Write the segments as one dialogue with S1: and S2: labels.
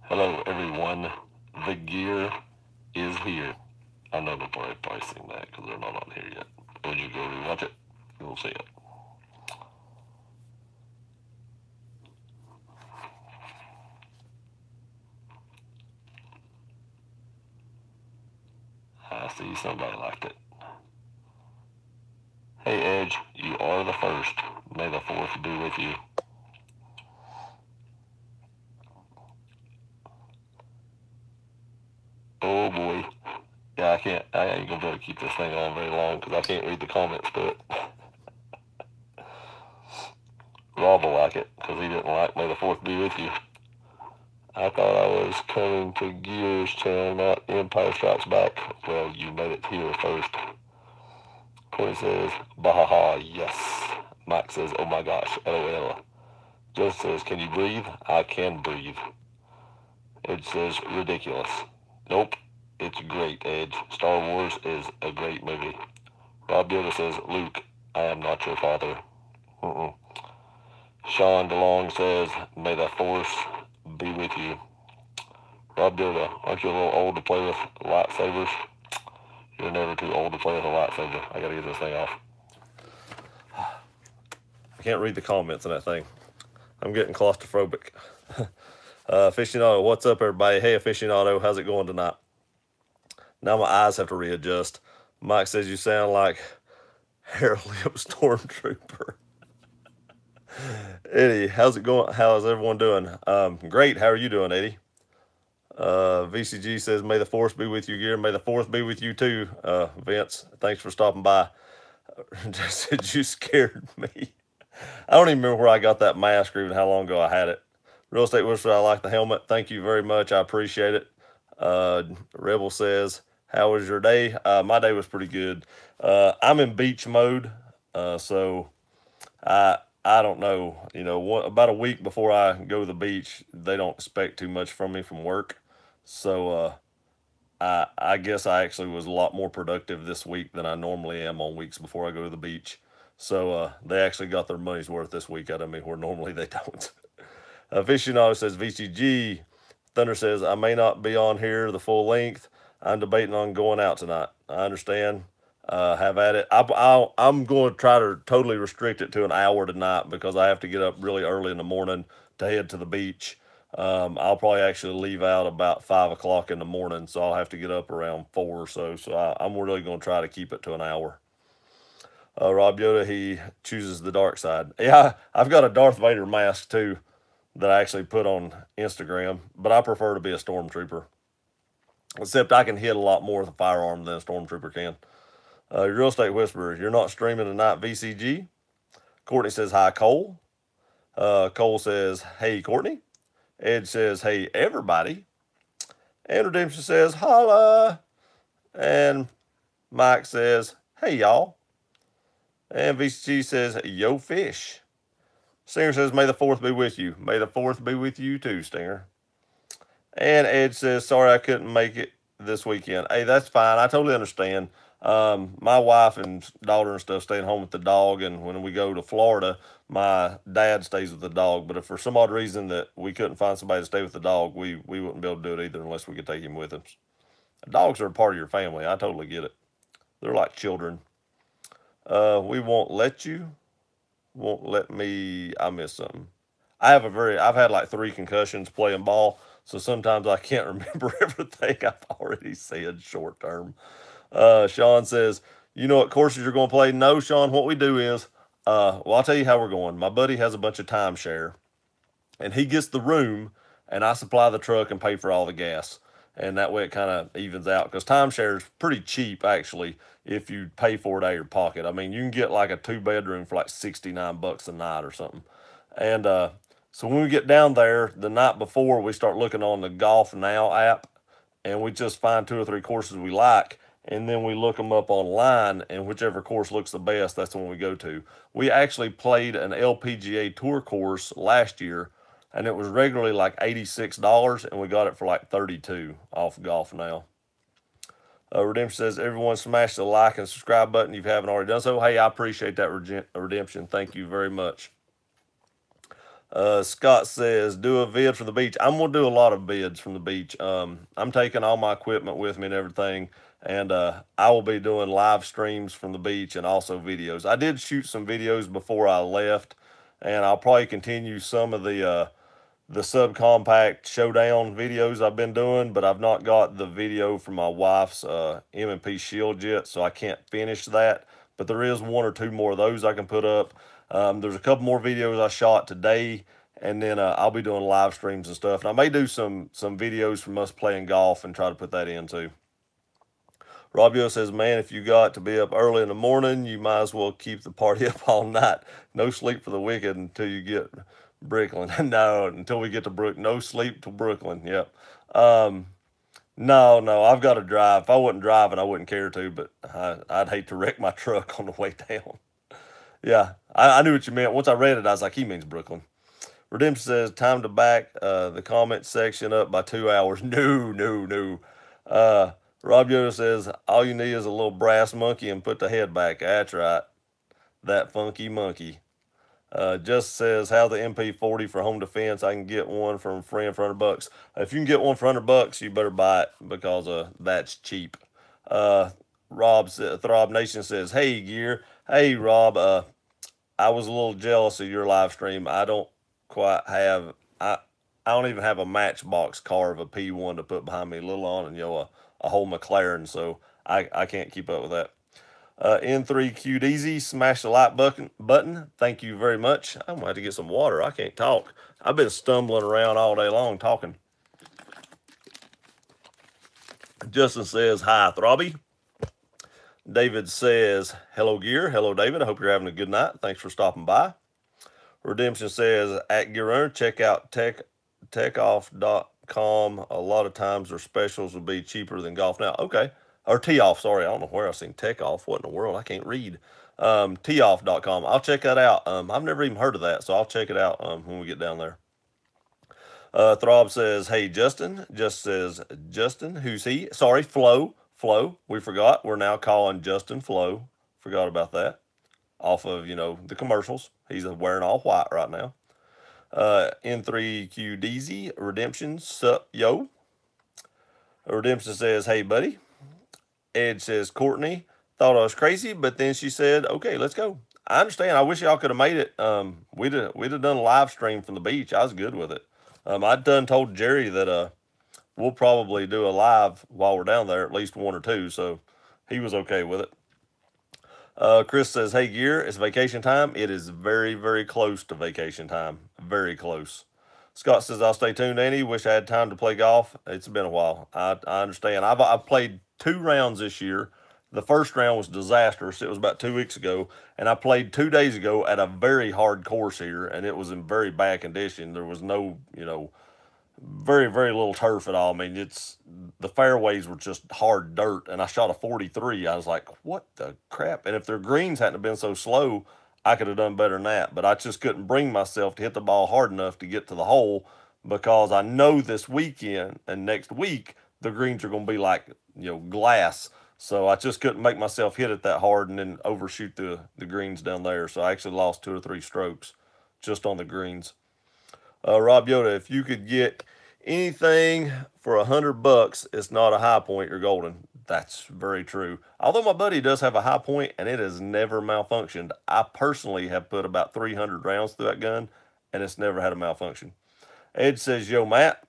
S1: Hello, everyone. The gear is here. I know they're probably seeing that because they're not on here yet. When you go rewatch it, you'll see it. I see somebody liked it. Hey, Edge, you are the first. May the fourth be with you. Oh boy. Yeah, I can't. I ain't gonna be able to keep this thing on very long because I can't read the comments to it. Rob will like it because he didn't like May the fourth be with you. I thought I was coming to Gears channel, not Empire Strikes Back. Well, you made it here first. Corey says, Bahaha, yes. Mike says, oh my gosh, LOL. Joseph says, can you breathe? I can breathe. Edge says, ridiculous. Nope, it's great, Edge. Star Wars is a great movie. Rob Yoda says, Luke, I am not your father. Sean DeLong says, may the force be with you. Rob Yoda, aren't you a little old to play with lightsabers? You're never too old to play with a lightsaber. I gotta get this thing off. I can't read the comments on that thing. I'm getting claustrophobic. Aficionado, what's up, everybody? Hey, Aficionado, how's it going tonight? Now my eyes have to readjust. Mike says you sound like Harold Lip Stormtrooper. Eddie, how's it going? How's everyone doing? Great. How are you doing, Eddie? VCG says, may the force be with you, Gear. May the fourth be with you, too, Vince. Thanks for stopping by. Just said you scared me. I don't even remember where I got that mask or even how long ago I had it. Real Estate Whisperer, I like the helmet. Thank you very much. I appreciate it. Rebel says, how was your day? My day was pretty good. I'm in beach mode, so I don't know. About a week before I go to the beach, they don't expect too much from me from work. So I guess I actually was a lot more productive this week than I normally am on weeks before I go to the beach. So they actually got their money's worth this week out of me, where normally they don't. Aficionado says VCG. Thunder says I may not be on here the full length. I'm debating on going out tonight. I understand. Have at it. I'm going to try to totally restrict it to an hour tonight because I have to get up really early in the morning to head to the beach. I'll probably actually leave out about 5 o'clock in the morning, so I'll have to get up around 4 or so. So I'm really going to try to keep it to an hour. Rob Yoda, he chooses the dark side. Yeah, I've got a Darth Vader mask too that I actually put on Instagram, but I prefer to be a stormtrooper. Except I can hit a lot more with a firearm than a stormtrooper can. Real Estate Whisperer, you're not streaming tonight, VCG. Courtney says, hi, Cole. Cole says, hey, Courtney. Ed says, hey, everybody. And Redemption says, holla. And Mike says, hey, y'all. And VCG says, yo, fish. Stinger says, may the fourth be with you. May the fourth be with you too, Stinger. And Ed says, sorry I couldn't make it this weekend. Hey, that's fine. I totally understand. My wife and daughter and stuff staying home with the dog, and when we go to Florida, my dad stays with the dog. But if for some odd reason that we couldn't find somebody to stay with the dog, we wouldn't be able to do it either unless we could take him with us. Dogs are a part of your family. I totally get it. They're like children. We won't let you. Won't let me. I missed something. I've had like 3 concussions playing ball, so sometimes I can't remember everything I've already said short term. Sean says, you know what courses you're going to play? No, Sean, what we do is, well, I'll tell you how we're going. My buddy has a bunch of timeshare, and he gets the room, and I supply the truck and pay for all the gas. And that way it kind of evens out because timeshare is pretty cheap actually if you pay for it out of your pocket. I mean, you can get like a 2 bedroom for like $69 a night or something. And so when we get down there the night before, we start looking on the Golf Now app, and we just find 2 or 3 courses we like, and then we look them up online, and whichever course looks the best, that's the one we go to. We actually played an LPGA tour course last year, and it was regularly like $86, and we got it for like 32 off Golf Now. Redemption says, everyone smash the like and subscribe button if you haven't already done so. Hey, I appreciate that, Redemption. Thank you very much. Scott says, do a vid from the beach. I'm going to do a lot of vids from the beach. I'm taking all my equipment with me and everything. And I will be doing live streams from the beach and also videos. I did shoot some videos before I left, and I'll probably continue some of the subcompact showdown videos I've been doing, but I've not got the video from my wife's M&P Shield yet, so I can't finish that. But there is one or two more of those I can put up. There's a couple more videos I shot today, and then I'll be doing live streams and stuff. And I may do some videos from us playing golf and try to put that in too. Robio says, man, if you got to be up early in the morning, you might as well keep the party up all night. No sleep for the wicked until you get Brooklyn. No, until we get to Brook. No sleep till Brooklyn. Yep. Um, no, I've got to drive. If I wasn't driving, I wouldn't care to, but I'd hate to wreck my truck on the way down. Yeah, I knew what you meant. Once I read it, I was like, he means Brooklyn. Redemption says, time to back the comment section up by 2 hours. No. Uh, Rob Yoda says, all you need is a little brass monkey and put the head back. That's right. That funky monkey. Just says, how the MP40 for home defense. I can get one from a friend for $100. If you can get one for $100, you better buy it because that's cheap. Uh, Throb Nation says, hey, Gear. Hey, Rob. I was a little jealous of your live stream. I don't quite have I don't even have a Matchbox car of a P1 to put behind me, little on and a whole McLaren, so I can't keep up with that. N3 Easy, smash the like button. Thank you very much. I'm gonna have to get some water. I can't talk. I've been stumbling around all day long talking. Justin says, hi, Throbby. David says, hello, Gear. Hello, David. I hope you're having a good night. Thanks for stopping by. Redemption says, at Gear Runner, check out techoff.com. A lot of times their specials will be cheaper than Golf Now. Okay. Or T-Off, sorry. I don't know where I've seen Tech Off. What in the world? I can't read. Toff.com. I'll check that out. I've never even heard of that, so I'll check it out when we get down there. Throb says, hey, Justin. Just says, Justin, who's he? Sorry, Flo. We forgot. We're now calling Justin Flo. Forgot about that. Off of, the commercials. He's wearing all white right now. N3QDZ, Redemption, sup, yo. Redemption says, hey, buddy. Ed says, Courtney, thought I was crazy, but then she said, okay, let's go. I understand. I wish y'all could have made it. We'd have done a live stream from the beach. I was good with it. I'd done told Jerry that we'll probably do a live while we're down there, at least one or two, so he was okay with it. Chris says, hey, Gear, it's vacation time. It is very, very close to vacation time. Very close. Scott says, I'll stay tuned, Andy. Wish I had time to play golf. It's been a while. I understand. I've played 2 rounds this year. The first round was disastrous. It was about 2 weeks ago. And I played 2 days ago at a very hard course here, and it was in very bad condition. There was no, very, very little turf at all. I mean, the fairways were just hard dirt, and I shot a 43. I was like, what the crap? And if their greens hadn't been so slow, I could have done better than that. But I just couldn't bring myself to hit the ball hard enough to get to the hole because I know this weekend and next week the greens are going to be like, glass. So I just couldn't make myself hit it that hard and then overshoot the greens down there. So I actually lost 2 or 3 strokes just on the greens. Rob Yoda, if you could get anything for $100, it's not a high point, you're golden. That's very true. Although my buddy does have a high point and it has never malfunctioned. I personally have put about 300 rounds through that gun and it's never had a malfunction. Ed says, yo, Matt.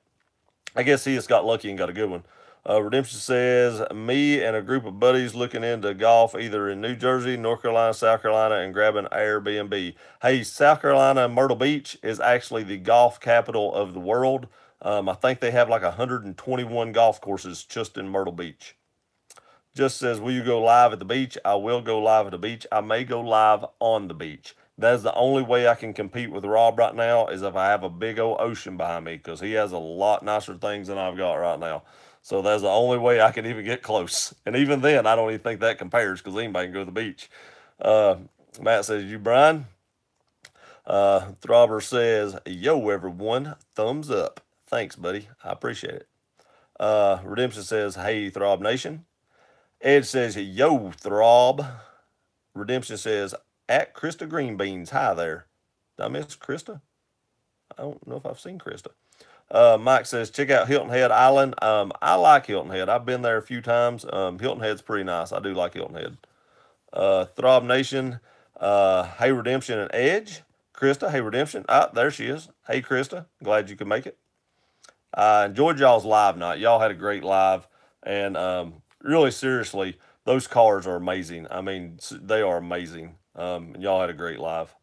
S1: I guess he just got lucky and got a good one. Redemption says, me and a group of buddies looking into golf either in New Jersey, North Carolina, South Carolina, and grabbing Airbnb. Hey, South Carolina, Myrtle Beach is actually the golf capital of the world. I think they have like 121 golf courses just in Myrtle Beach. Just says, will you go live at the beach? I will go live at the beach. I may go live on the beach. That is the only way I can compete with Rob right now is if I have a big old ocean behind me because he has a lot nicer things than I've got right now. So that's the only way I can even get close. And even then, I don't even think that compares because anybody can go to the beach. Matt says, you, Brian? Throbber says, yo, everyone, thumbs up. Thanks, buddy. I appreciate it. Redemption says, hey, Throb Nation. Ed says, yo, Throb. Redemption says, at Krista Greenbeans. Hi there. Did I miss Krista? I don't know if I've seen Krista. Mike says, check out Hilton Head Island. I like Hilton Head. I've been there a few times. Hilton Head's pretty nice. I do like Hilton Head. Throb Nation, Hey Redemption and Edge. Krista, Hey Redemption. Ah, there she is. Hey Krista, glad you could make it. I enjoyed y'all's live night. Y'all had a great live, and really seriously, those cars are amazing. I mean, they are amazing. And y'all had a great live.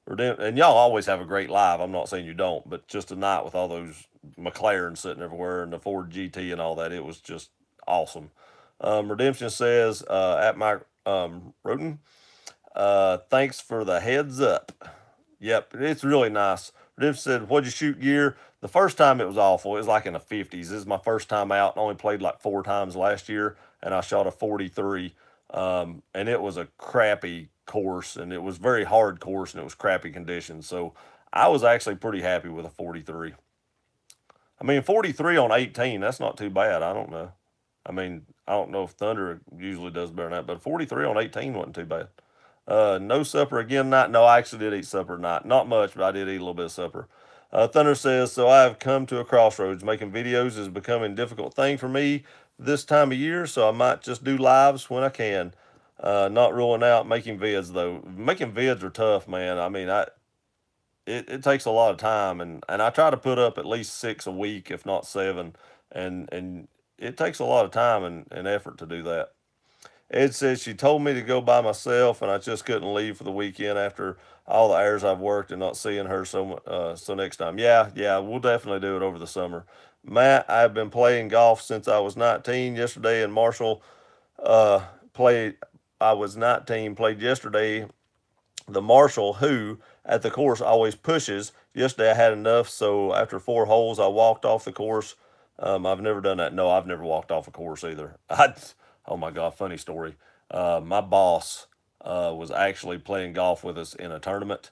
S1: And y'all always have a great live. I'm not saying you don't, but just tonight with all those McLarens sitting everywhere and the Ford GT and all that, it was just awesome. Redemption says at Mike Roten, thanks for the heads up. Yep, it's really nice. Redemption said, what'd you shoot gear? The first time it was awful. It was like in the 50s. This is my first time out. I only played like 4 times last year, and I shot a 43. And it was a crappy course, and it was very hard course, and it was crappy conditions. So I was actually pretty happy with a 43. I mean, 43 on 18, that's not too bad. I don't know. I mean, I don't know if Thunder usually does better than that, but 43 on 18 wasn't too bad. No supper again night. No, I actually did eat supper tonight. Not much, but I did eat a little bit of supper. Thunder says, so I have come to a crossroads. Making videos is becoming a difficult thing for me this time of year, so I might just do lives when I can. Not ruling out making vids though. Making vids are tough, man. I mean, it takes a lot of time, and I try to put up at least 6 a week, if not 7, and it takes a lot of time and effort to do that. Ed says she told me to go by myself, and I just couldn't leave for the weekend after all the hours I've worked and not seeing her. So next time, yeah, we'll definitely do it over the summer. Matt, I've been playing golf since I was 19. Yesterday, and Marshall uh, played. I was 19. Played yesterday. The Marshall who at the course always pushes. Yesterday I had enough, so after 4 holes, I walked off the course. I've never done that. No, I've never walked off a course either. Oh my God, funny story. My boss was actually playing golf with us in a tournament,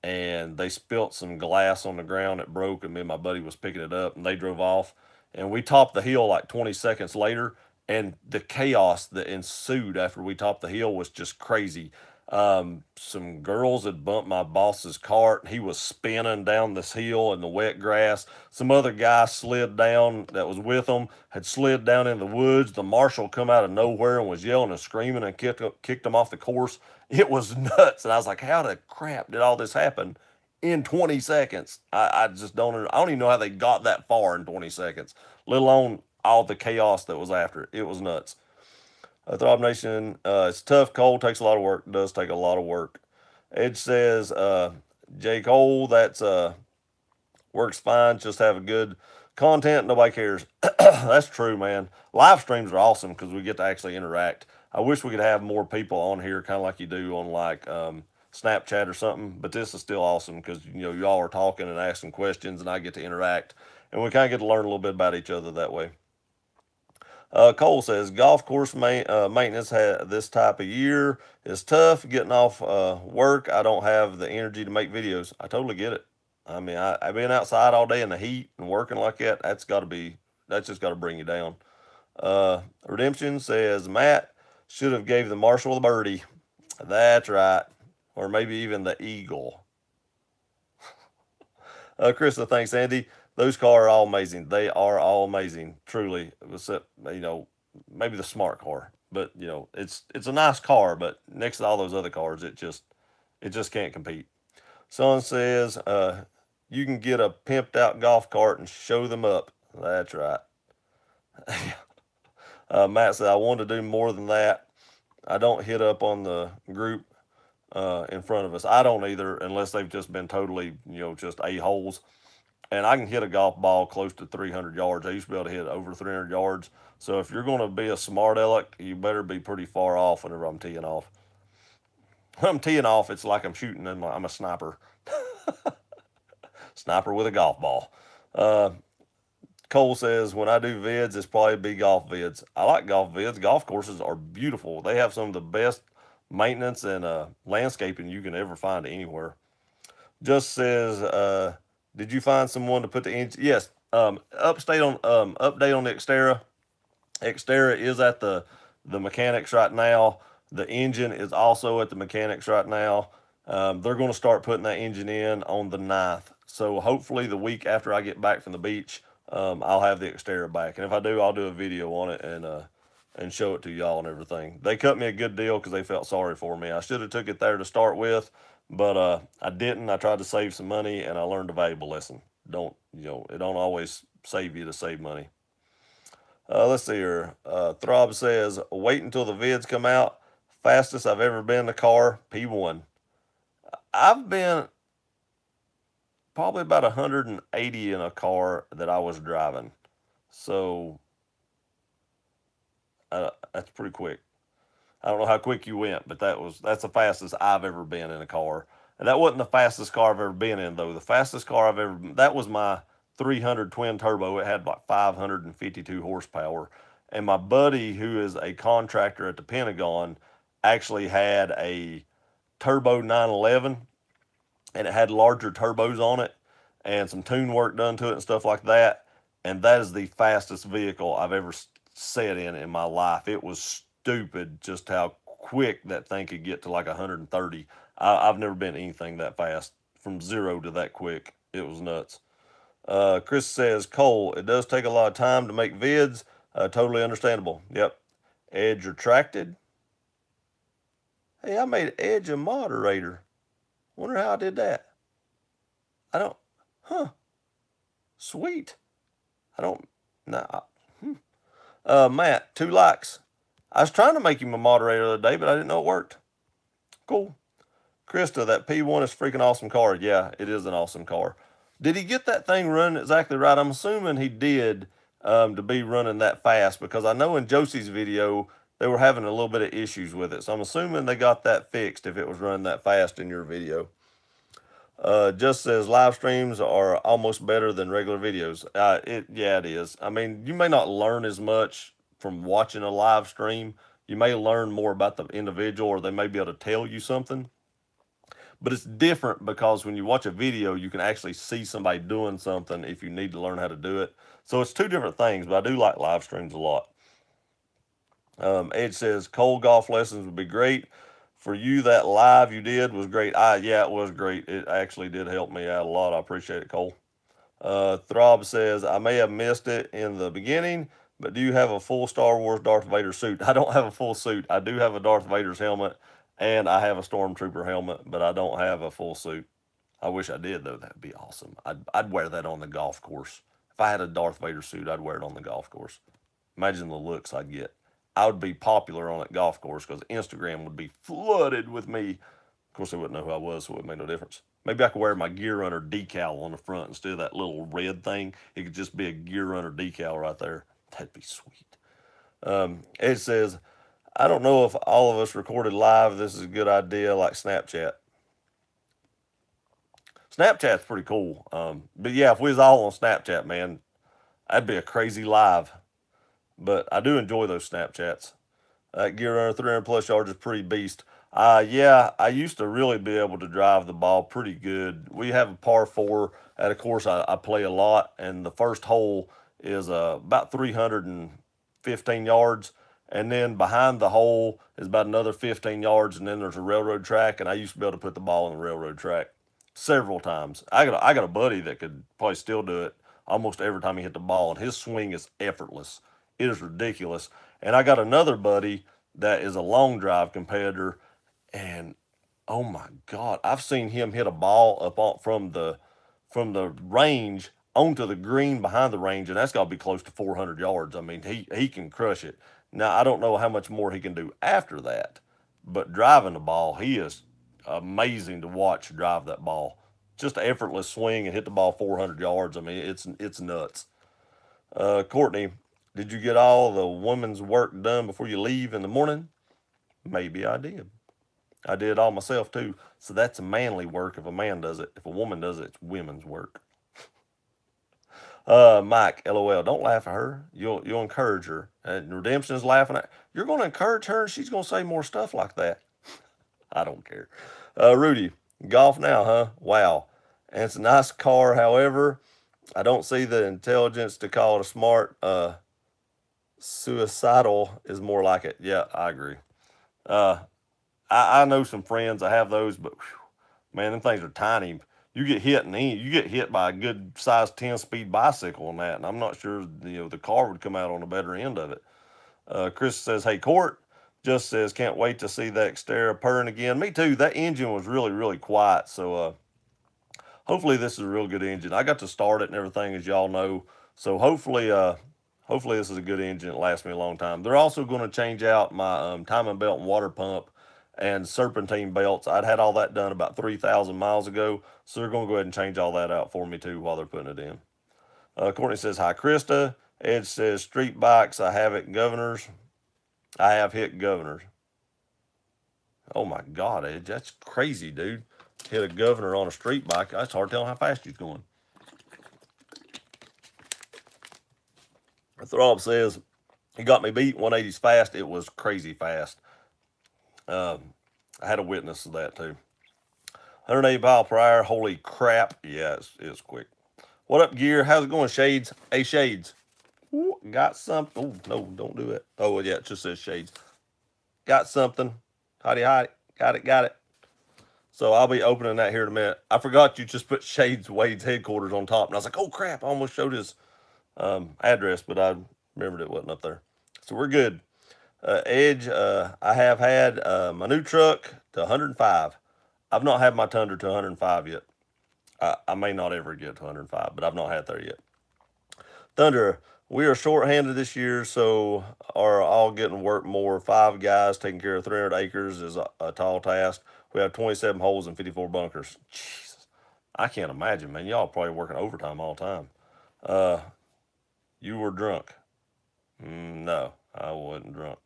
S1: and they spilt some glass on the ground. It broke, and me and my buddy was picking it up, and they drove off. And we topped the hill like 20 seconds later, and the chaos that ensued after we topped the hill was just crazy. Some girls had bumped my boss's cart. He was spinning down this hill in the wet grass. Some other guy slid down that was with him, had slid down in the woods. The marshal come out of nowhere and was yelling and screaming and kicked him off the course. It was nuts. And I was like, how the crap did all this happen in 20 seconds? I just I don't even know how they got that far in 20 seconds, let alone all the chaos that was after it. It was nuts. Throb Nation, it's tough. Cold takes a lot of work. It does take a lot of work. Ed says, J. Cole, that's works fine. Just have a good content. Nobody cares. That's true, man. Live streams are awesome because we get to actually interact. I wish we could have more people on here, kind of like you do on like Snapchat or something. But this is still awesome because y'all are talking and asking questions, and I get to interact, and we kind of get to learn a little bit about each other that way. Cole says golf course maintenance this type of year is tough. Getting off work, I don't have the energy to make videos. I totally get it. I mean, I've been outside all day in the heat and working like that. That's just got to bring you down. Redemption says Matt should have gave the Marshall the birdie. That's right, or maybe even the eagle. Krista, thanks, Andy. Those cars are all amazing. They are all amazing, truly. Except maybe the smart car, but it's a nice car. But next to all those other cars, it just can't compete. Son says you can get a pimped out golf cart and show them up. That's right. Matt said I want to do more than that. I don't hit up on the group in front of us. I don't either, unless they've just been totally just a-holes. And I can hit a golf ball close to 300 yards. I used to be able to hit over 300 yards. So if you're going to be a smart aleck, you better be pretty far off whenever I'm teeing off. When I'm teeing off, it's like I'm shooting, and I'm a sniper. Sniper with a golf ball. Uh, Cole says, when I do vids, it's probably be golf vids. I like golf vids. Golf courses are beautiful. They have some of the best maintenance and landscaping you can ever find anywhere. Just says, did you find someone to put the engine? Yes. Update on the Xterra. Xterra is at the mechanics right now. The engine is also at the mechanics right now. They're going to start putting that engine in on the 9th. So hopefully the week after I get back from the beach, I'll have the Xterra back. And if I do, I'll do a video on it and show it to y'all and everything. They cut me a good deal because they felt sorry for me. I should have took it there to start with, but I didn't. I tried to save some money and I learned a valuable lesson. Don't it don't always save you to save money. Let's see here. Throb says, wait until the vids come out. Fastest I've ever been in a car, P1. I've been probably about 180 in a car that I was driving. So that's pretty quick. I don't know how quick you went, but that's the fastest I've ever been in a car. And that wasn't the fastest car I've ever been in though. The fastest car I've ever that was my 300 twin turbo. It had like 552 horsepower. And my buddy, who is a contractor at the Pentagon, actually had a turbo 911, and it had larger turbos on it and some tune work done to it and stuff like that. And that is the fastest vehicle I've ever sat in my life. It was stupid just how quick that thing could get to like 130. I've never been anything that fast from zero to that quick. It was nuts. Chris says, Cole, it does take a lot of time to make vids. Totally understandable. Yep. Edge retracted. Hey, I made Edge a moderator. Wonder how I did that. I don't. Huh. Sweet. I don't. Nah. Matt, 2 likes. I was trying to make him a moderator the other day, but I didn't know it worked. Cool. Krista, that P1 is a freaking awesome car. Yeah, it is an awesome car. Did he get that thing running exactly right? I'm assuming he did to be running that fast because I know in Josie's video they were having a little bit of issues with it. So I'm assuming they got that fixed if it was running that fast in your video. Just says live streams are almost better than regular videos. Yeah, it is. I mean, you may not learn as much from watching a live stream. You may learn more about the individual, or they may be able to tell you something. But it's different because when you watch a video, you can actually see somebody doing something if you need to learn how to do it. So it's two different things, but I do like live streams a lot. Ed says cold golf lessons would be great. For you, that live you did was great. Yeah, it was great. It actually did help me out a lot. I appreciate it, Cole. Throb says, I may have missed it in the beginning, but do you have a full Star Wars Darth Vader suit? I don't have a full suit. I do have a Darth Vader's helmet, and I have a Stormtrooper helmet, but I don't have a full suit. I wish I did, though. That'd be awesome. I'd wear that on the golf course. If I had a Darth Vader suit, I'd wear it on the golf course. Imagine the looks I'd get. I would be popular on that golf course because Instagram would be flooded with me. Of course, they wouldn't know who I was, so it would make no difference. Maybe I could wear my Gear Runner decal on the front instead of that little red thing. It could just be a Gear Runner decal right there. That'd be sweet. Ed says, I don't know if all of us recorded live. This is a good idea, like Snapchat. Snapchat's pretty cool. But yeah, if we was all on Snapchat, man, that'd be a crazy live. But I do enjoy those Snapchats. Gear Runner 300 plus yards is pretty beast. Yeah, I used to really be able to drive the ball pretty good. We have a par four at a course I play a lot, and the first hole is about 315 yards. And then behind the hole is about another 15 yards, and then there's a railroad track. And I used to be able to put the ball on the railroad track several times. I got a buddy that could probably still do it almost every time he hit the ball, and his swing is effortless. It is ridiculous. And I got another buddy that is a long drive competitor, and oh my God, I've seen him hit a ball up on, from the range onto the green behind the range, and that's got to be close to 400 yards. I mean, he can crush it. Now I don't know how much more he can do after that, but driving the ball, he is amazing to watch drive that ball. Just an effortless swing and hit the ball 400 yards. I mean, it's nuts. Courtney, did you get all the women's work done before you leave in the morning? Maybe I did. I did it all myself too. So that's manly work if a man does it. If a woman does it, it's women's work. Mike, LOL, don't laugh at her. You'll encourage her. And Redemption is laughing at. You're going to encourage her, and she's going to say more stuff like that. I don't care. Rudy, golf now, huh? Wow. And it's a nice car. However, I don't see the intelligence to call it a smart. Suicidal is more like it. Yeah, I agree. Uh, I know some friends. I have those, but whew, man, them things are tiny. you get hit and you get hit by a good size 10-speed bicycle on that, and I'm not sure the car would come out on the better end of it. Chris says, "Hey Court," just says, "Can't wait to see that Xterra purring again." Me too. That engine was really really quiet, so hopefully this is a real good engine. I got to start it and everything, as y'all know, so hopefully this is a good engine that lasts me a long time. They're also going to change out my timing belt and water pump and serpentine belts. I'd had all that done about 3,000 miles ago, so they're going to go ahead and change all that out for me too while they're putting it in. Courtney says, "Hi, Krista." Ed says, "Street bikes, I have it governors. I have hit governors." Oh my God, Ed, that's crazy, dude. Hit a governor on a street bike. That's hard telling how fast he's going. Throb says, "He got me beat. 180's fast. It was crazy fast." Um, I had a witness of that too. 180 mile per hour. Holy crap. Yeah, it's quick. What up, Gear? How's it going, Shades? Hey, Shades. Ooh, got something. Oh, no, don't do it. Oh, yeah, it just says Shades. Got something. Hotty, hotty. Got it. So I'll be opening that here in a minute. I forgot you just put Shades Wade's headquarters on top, and I was like, oh, crap. I almost showed his address, but I remembered it wasn't up there. So we're good. Edge, I have had my new truck to 105. I've not had my Tundra to 105 yet. I may not ever get to 105, but I've not had there yet. Thunder, we are short-handed this year, so are all getting work more. 5 guys taking care of 300 acres is a tall task. We have 27 holes and 54 bunkers. Jesus, I can't imagine, man. Y'all probably working overtime all the time. Uh, you were drunk. No, I wasn't drunk.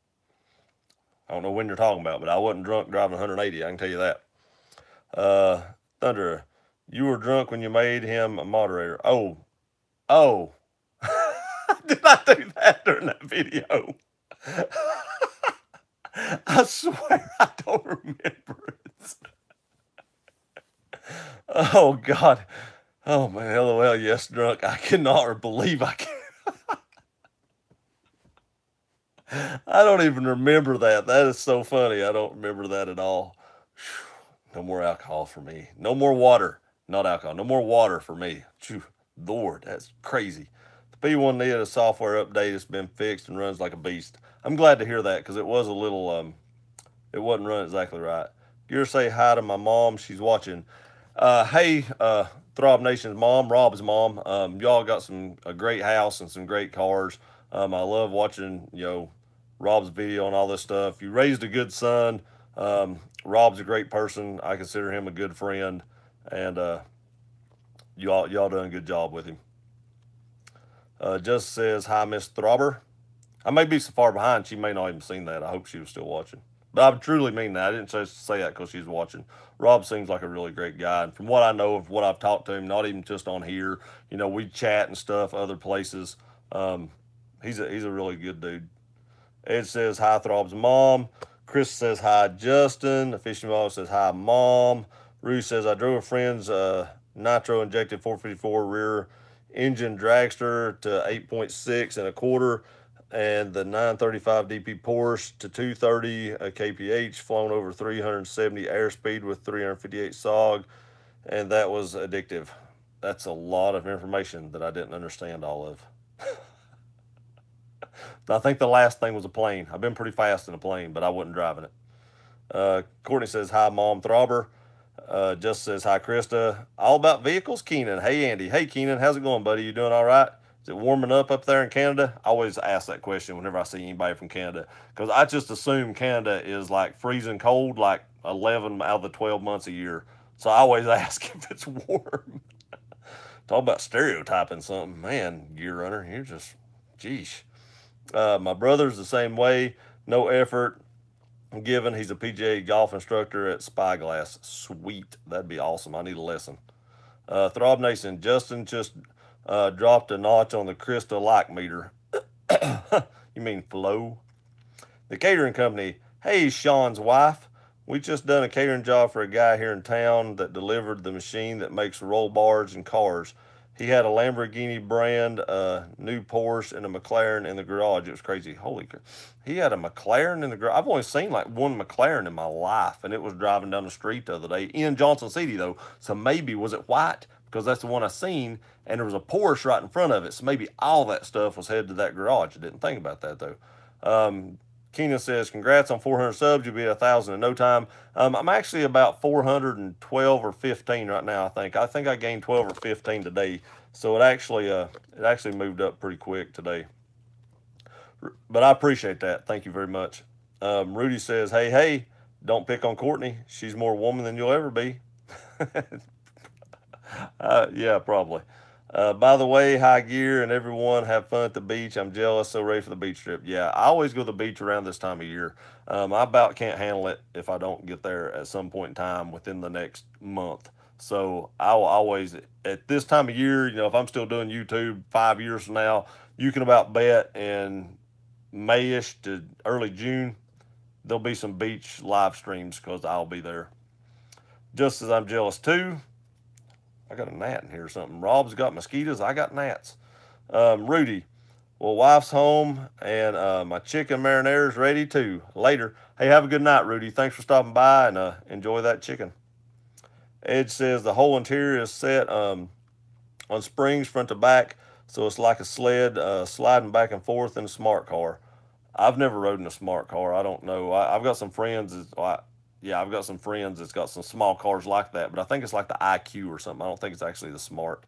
S1: I don't know when you're talking about, but I wasn't drunk driving 180. I can tell you that. Uh, Thunder, you were drunk when you made him a moderator. Oh, did I do that during that video? I swear I don't remember it. Oh God. Oh man, LOL, yes, drunk. I cannot believe I can. I don't even remember that. That is so funny. I don't remember that at all. Whew. No more alcohol for me. No more water. Not alcohol. No more water for me. Phew. Lord, that's crazy. The P1 needed a software update. It's been fixed and runs like a beast. I'm glad to hear that because it was a little it wasn't running exactly right. Gear, say hi to my mom. She's watching. Hey, Throb Nation's mom, Rob's mom. Y'all got a great house and some great cars. I love watching Rob's video and all this stuff. You raised a good son. Rob's a great person. I consider him a good friend, and y'all done a good job with him. Just says hi, Miss Throbber. I may be so far behind she may not even seen that. I hope she was still watching. But I truly mean that. I didn't just say that because she's watching. Rob seems like a really great guy. And from what I know of what I've talked to him, not even just on here, we chat and stuff, other places. Um, he's a really good dude. Ed says hi, Throb's mom. Chris says hi, Justin. The fishing ball says hi, mom. Rue says I drove a friend's nitro injected 454 rear engine dragster to 8.6 and a quarter, and the 935 DP Porsche to 230 kph, flown over 370 airspeed with 358 SOG, and that was addictive. That's a lot of information that I didn't understand all of. I think the last thing was a plane. I've been pretty fast in a plane, but I wasn't driving it. Courtney says, hi, Mom Throbber. Just says, hi, Krista. All about vehicles, Keenan. Hey, Andy. Hey, Keenan. How's it going, buddy? You doing all right? Is it warming up there in Canada? I always ask that question whenever I see anybody from Canada because I just assume Canada is like freezing cold like 11 out of the 12 months a year. So I always ask if it's warm. Talk about stereotyping something. Man, Gear Runner, you're just, geesh. My brother's the same way. No effort given. He's a PGA golf instructor at Spyglass. Sweet. That'd be awesome. I need a lesson. Throb Nation, Justin just dropped a notch on the Krista like meter. You mean flow? The catering company. Hey, Sean's wife. We just done a catering job for a guy here in town that delivered the machine that makes roll bars and cars. He had a Lamborghini brand, new Porsche, and a McLaren in the garage. It was crazy. Holy crap. He had a McLaren in the garage. I've only seen like one McLaren in my life, and it was driving down the street the other day in Johnson City, though. So maybe, was it white? Because that's the one I seen, and there was a Porsche right in front of it. So maybe all that stuff was headed to that garage. I didn't think about that, though. Keenan says, congrats on 400 subs. You'll be at 1,000 in no time. I'm actually about 412 or 15 right now, I think. I think I gained 12 or 15 today. So it actually moved up pretty quick today. But I appreciate that. Thank you very much. Rudy says, hey, hey, don't pick on Courtney. She's more woman than you'll ever be. Yeah, probably. By the way, high gear and everyone have fun at the beach. I'm jealous, so ready for the beach trip. Yeah, I always go to the beach around this time of year. I about can't handle it if I don't get there at some point in time within the next month. So I'll always, at this time of year, if I'm still doing YouTube 5 years from now, you can about bet in Mayish to early June, there'll be some beach live streams because I'll be there. Just as I'm jealous too. I got a gnat in here or something. Rob's got mosquitoes. I got gnats. Rudy, well, wife's home and my chicken marinara is ready too. Later. Hey, have a good night, Rudy. Thanks for stopping by and enjoy that chicken. Edge says the whole interior is set on springs front to back, so it's like a sled sliding back and forth in a smart car. I've never rode in a smart car. I don't know. I've got some friends. Yeah, I've got some friends that's got some small cars like that, but I think it's like the IQ or something. I don't think it's actually the Smart.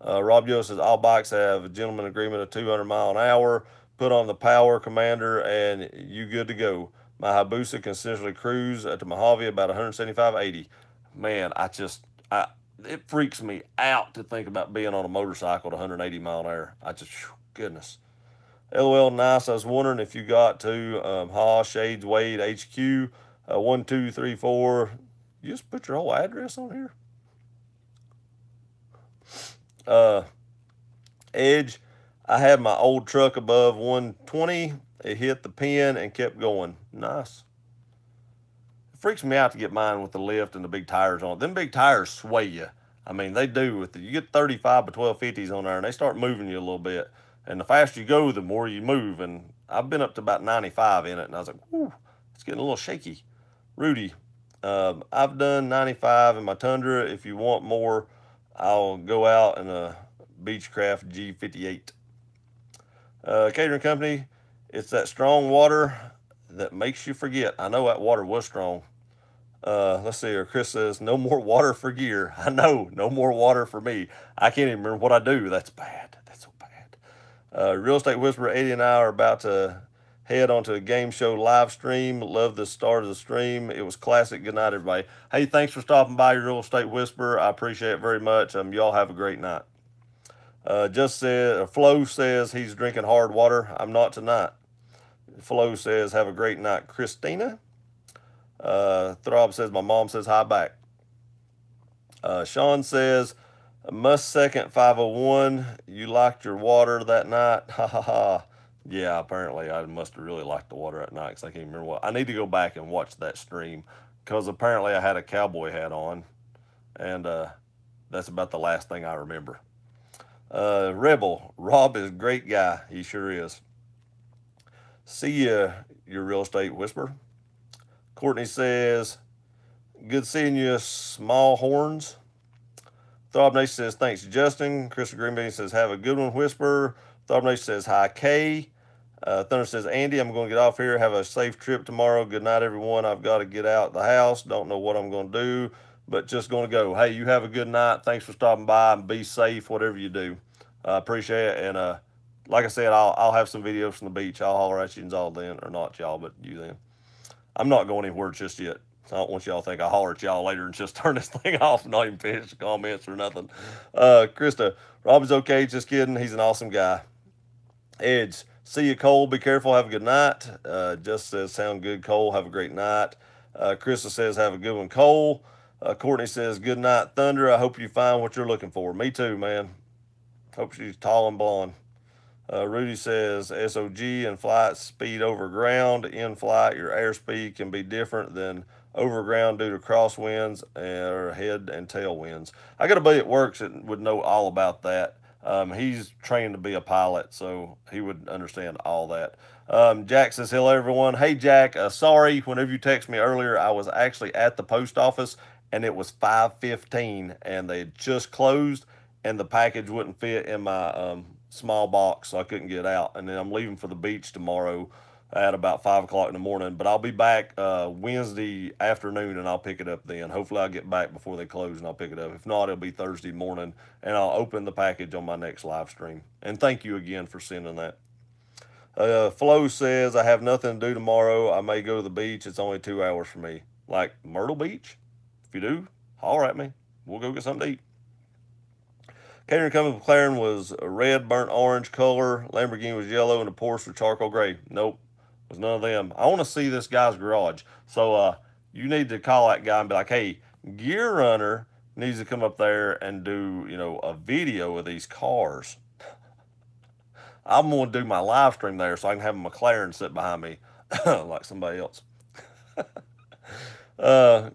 S1: Rob Yo says all bikes have a gentleman agreement of 200 mile an hour. Put on the power commander and you good to go. My Hayabusa consistently cruise at the Mojave about 175, 80. Man, it freaks me out to think about being on a motorcycle at 180 mile an hour. Goodness. LOL, nice. I was wondering if you got to Shades Wade HQ 1234. You just put your whole address on here. Uh, Edge, I had my old truck above 120. It hit the pin and kept going. Nice. It freaks me out to get mine with the lift and the big tires on it. Them big tires sway you. I mean, they do. You get 35 by 1250s on there, and they start moving you a little bit. And the faster you go, the more you move. And I've been up to about 95 in it, and I was like, whoo, it's getting a little shaky. Rudy, I've done 95 in my Tundra. If you want more, I'll go out in a Beechcraft G58. Catering company, it's that strong water that makes you forget. I know that water was strong. Let's see here. Chris says, no more water for gear. I know, no more water for me. I can't even remember what I do. That's bad. That's so bad. Real Estate Whisperer 80 and I are about to head onto a game show live stream. Love the start of the stream. It was classic. Good night, everybody. Hey, thanks for stopping by, Real Estate Whisperer. I appreciate it very much. Y'all have a great night. Flo says he's drinking hard water. I'm not tonight. Flo says, have a great night. Christina. Throb says, my mom says hi back. Sean says, must second 501. You liked your water that night. Ha ha ha. Yeah, apparently I must have really liked the water that night because I can't remember what. I need to go back and watch that stream because apparently I had a cowboy hat on, and that's about the last thing I remember. Rebel, Rob is a great guy. He sure is. See ya, your real estate whisper. Courtney says, good seeing you, small horns. Throb Nation says, thanks, Justin. Chris Greenby says, have a good one, Whisper. Throb Nation says, hi, Kay. Thunder says, Andy, I'm going to get off here. Have a safe trip tomorrow. Good night, everyone. I've got to get out of the house. Don't know what I'm going to do, but just going to go. Hey, you have a good night. Thanks for stopping by and be safe, whatever you do. I appreciate it. And like I said, I'll have some videos from the beach. I'll holler at you all then, or not y'all, but you then. I'm not going anywhere just yet. So I don't want y'all to think I holler at y'all later and just turn this thing off and not even finish the comments or nothing. Krista, Rob is okay. Just kidding. He's an awesome guy. Edge, see you, Cole. Be careful. Have a good night. Just says, sound good, Cole. Have a great night. Krista says, have a good one, Cole. Courtney says, good night, Thunder. I hope you find what you're looking for. Me too, man. Hope she's tall and blonde. Rudy says SOG and flight speed over ground. In flight, your airspeed can be different than over ground due to crosswinds or head and tail winds. I got a buddy at work that would know all about that. He's trained to be a pilot, so he would understand all that. Jack says, hello, everyone. Hey, Jack, sorry, whenever you texted me earlier, I was actually at the post office, and it was 5:15, and they had just closed, and the package wouldn't fit in my small box, so I couldn't get out. And then I'm leaving for the beach tomorrow at about 5 o'clock in the morning. But I'll be back Wednesday afternoon, and I'll pick it up then. Hopefully, I'll get back before they close, and I'll pick it up. If not, it'll be Thursday morning, and I'll open the package on my next live stream. And thank you again for sending that. Flo says, I have nothing to do tomorrow. I may go to the beach. It's only 2 hours for me. Like Myrtle Beach? If you do, holler at me. We'll go get something to eat. Catering Company McLaren was a red, burnt orange color. Lamborghini was yellow, and the Porsche was charcoal gray. Nope, was none of them. I want to see this guy's garage. So you need to call that guy and be like, hey, Gear Runner needs to come up there and do, a video of these cars. I'm going to do my live stream there so I can have a McLaren sit behind me like somebody else.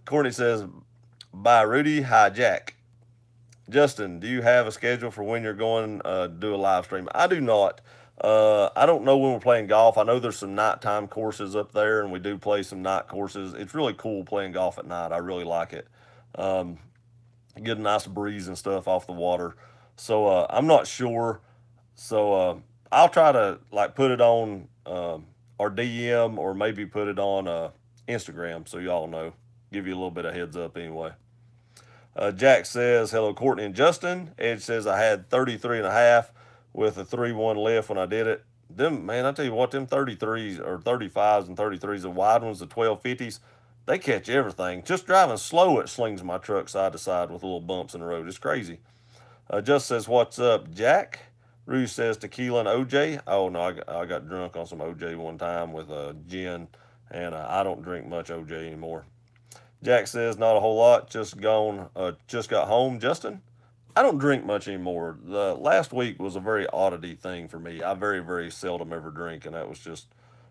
S1: Courtney says, bye, Rudy. Hi, Jack. Justin, do you have a schedule for when you're going to do a live stream? I do not. I don't know when we're playing golf. I know there's some nighttime courses up there, and we do play some night courses. It's really cool playing golf at night. I really like it. Um, get a nice breeze and stuff off the water. So I'm not sure. So I'll try to like put it on our DM or maybe put it on Instagram so y'all know. Give you a little bit of heads up anyway. Jack says, hello, Courtney and Justin. Edge says, I had 33 and a half with a 3-1 lift when I did it. Them, man, I tell you what, them 33s or 35s and 33s, the wide ones, the 1250s, they catch everything. Just driving slow, it slings my truck side to side with little bumps in the road. It's crazy. Just says, what's up, Jack? Rue says, tequila and OJ. Oh, no, I got drunk on some OJ one time with gin, and I don't drink much OJ anymore. Jack says, not a whole lot. Just got home. Justin, I don't drink much anymore. The last week was a very oddity thing for me. I very, very seldom ever drink, and that was just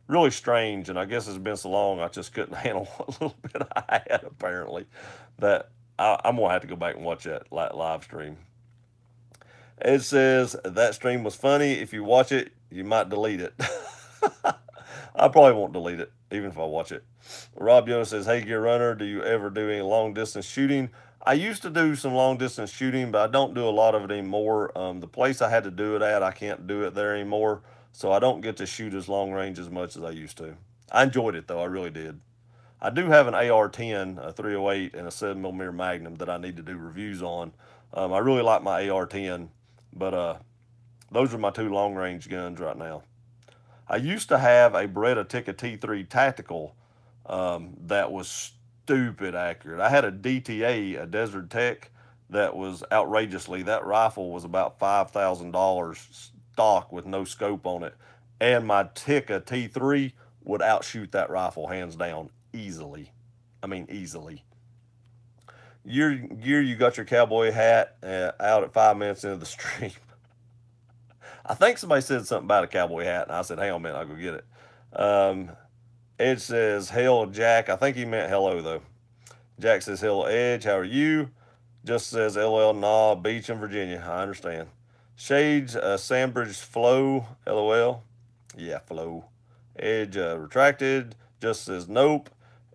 S1: really strange. And I guess it's been so long, I just couldn't handle what little bit I had, apparently, that I'm going to have to go back and watch that live stream. Ed says, that stream was funny. If you watch it, you might delete it. I probably won't delete it, even if I watch it. Rob Yoda says, hey, Gear Runner, do you ever do any long distance shooting? I used to do some long distance shooting, but I don't do a lot of it anymore. The place I had to do it at, I can't do it there anymore. So I don't get to shoot as long range as much as I used to. I enjoyed it, though. I really did. I do have an AR-10, a 308, and a 7mm Magnum that I need to do reviews on. I really like my AR-10, but those are my two long range guns right now. I used to have a Beretta Tikka T3 Tactical that was stupid accurate. I had a DTA, a Desert Tech, that was outrageously. That rifle was about $5,000 stock with no scope on it, and my Tikka T3 would outshoot that rifle hands down easily. I mean, easily. Gear, you got your cowboy hat out at 5 minutes into the stream. I think somebody said something about a cowboy hat, and I said, hang on a minute, I'll go get it. Edge says, hell, Jack. I think he meant hello, though. Jack says, hello, Edge. How are you? Just says, LL, nah, beach in Virginia. I understand. Shades, Sandbridge Flow, LOL. Yeah, Flow. Edge retracted. Just says, nope.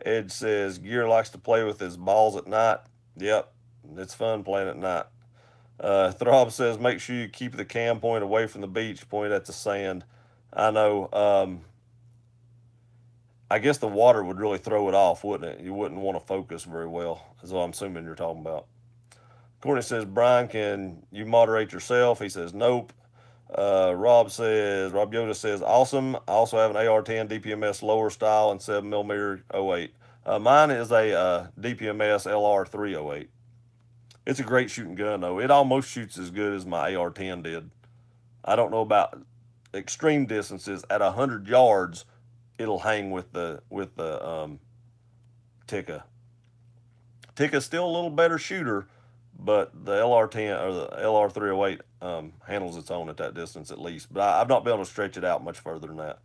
S1: Edge says, Gear likes to play with his balls at night. Yep, it's fun playing at night. Throb says, make sure you keep the cam point away from the beach, point at the sand. I know. I guess the water would really throw it off, wouldn't it? You wouldn't want to focus very well, is what I'm assuming you're talking about. Courtney says, Brian, can you moderate yourself? He says, nope. Rob Yoda says, awesome. I also have an AR-10 DPMS lower style and 7mm 08. Mine is a DPMS LR 308. It's a great shooting gun, though. It almost shoots as good as my AR-10 did. I don't know about extreme distances. At 100 yards, it'll hang with the Tikka. Tikka's still a little better shooter, but the LR10 or the LR308 handles its own at that distance at least. But I've not been able to stretch it out much further than that.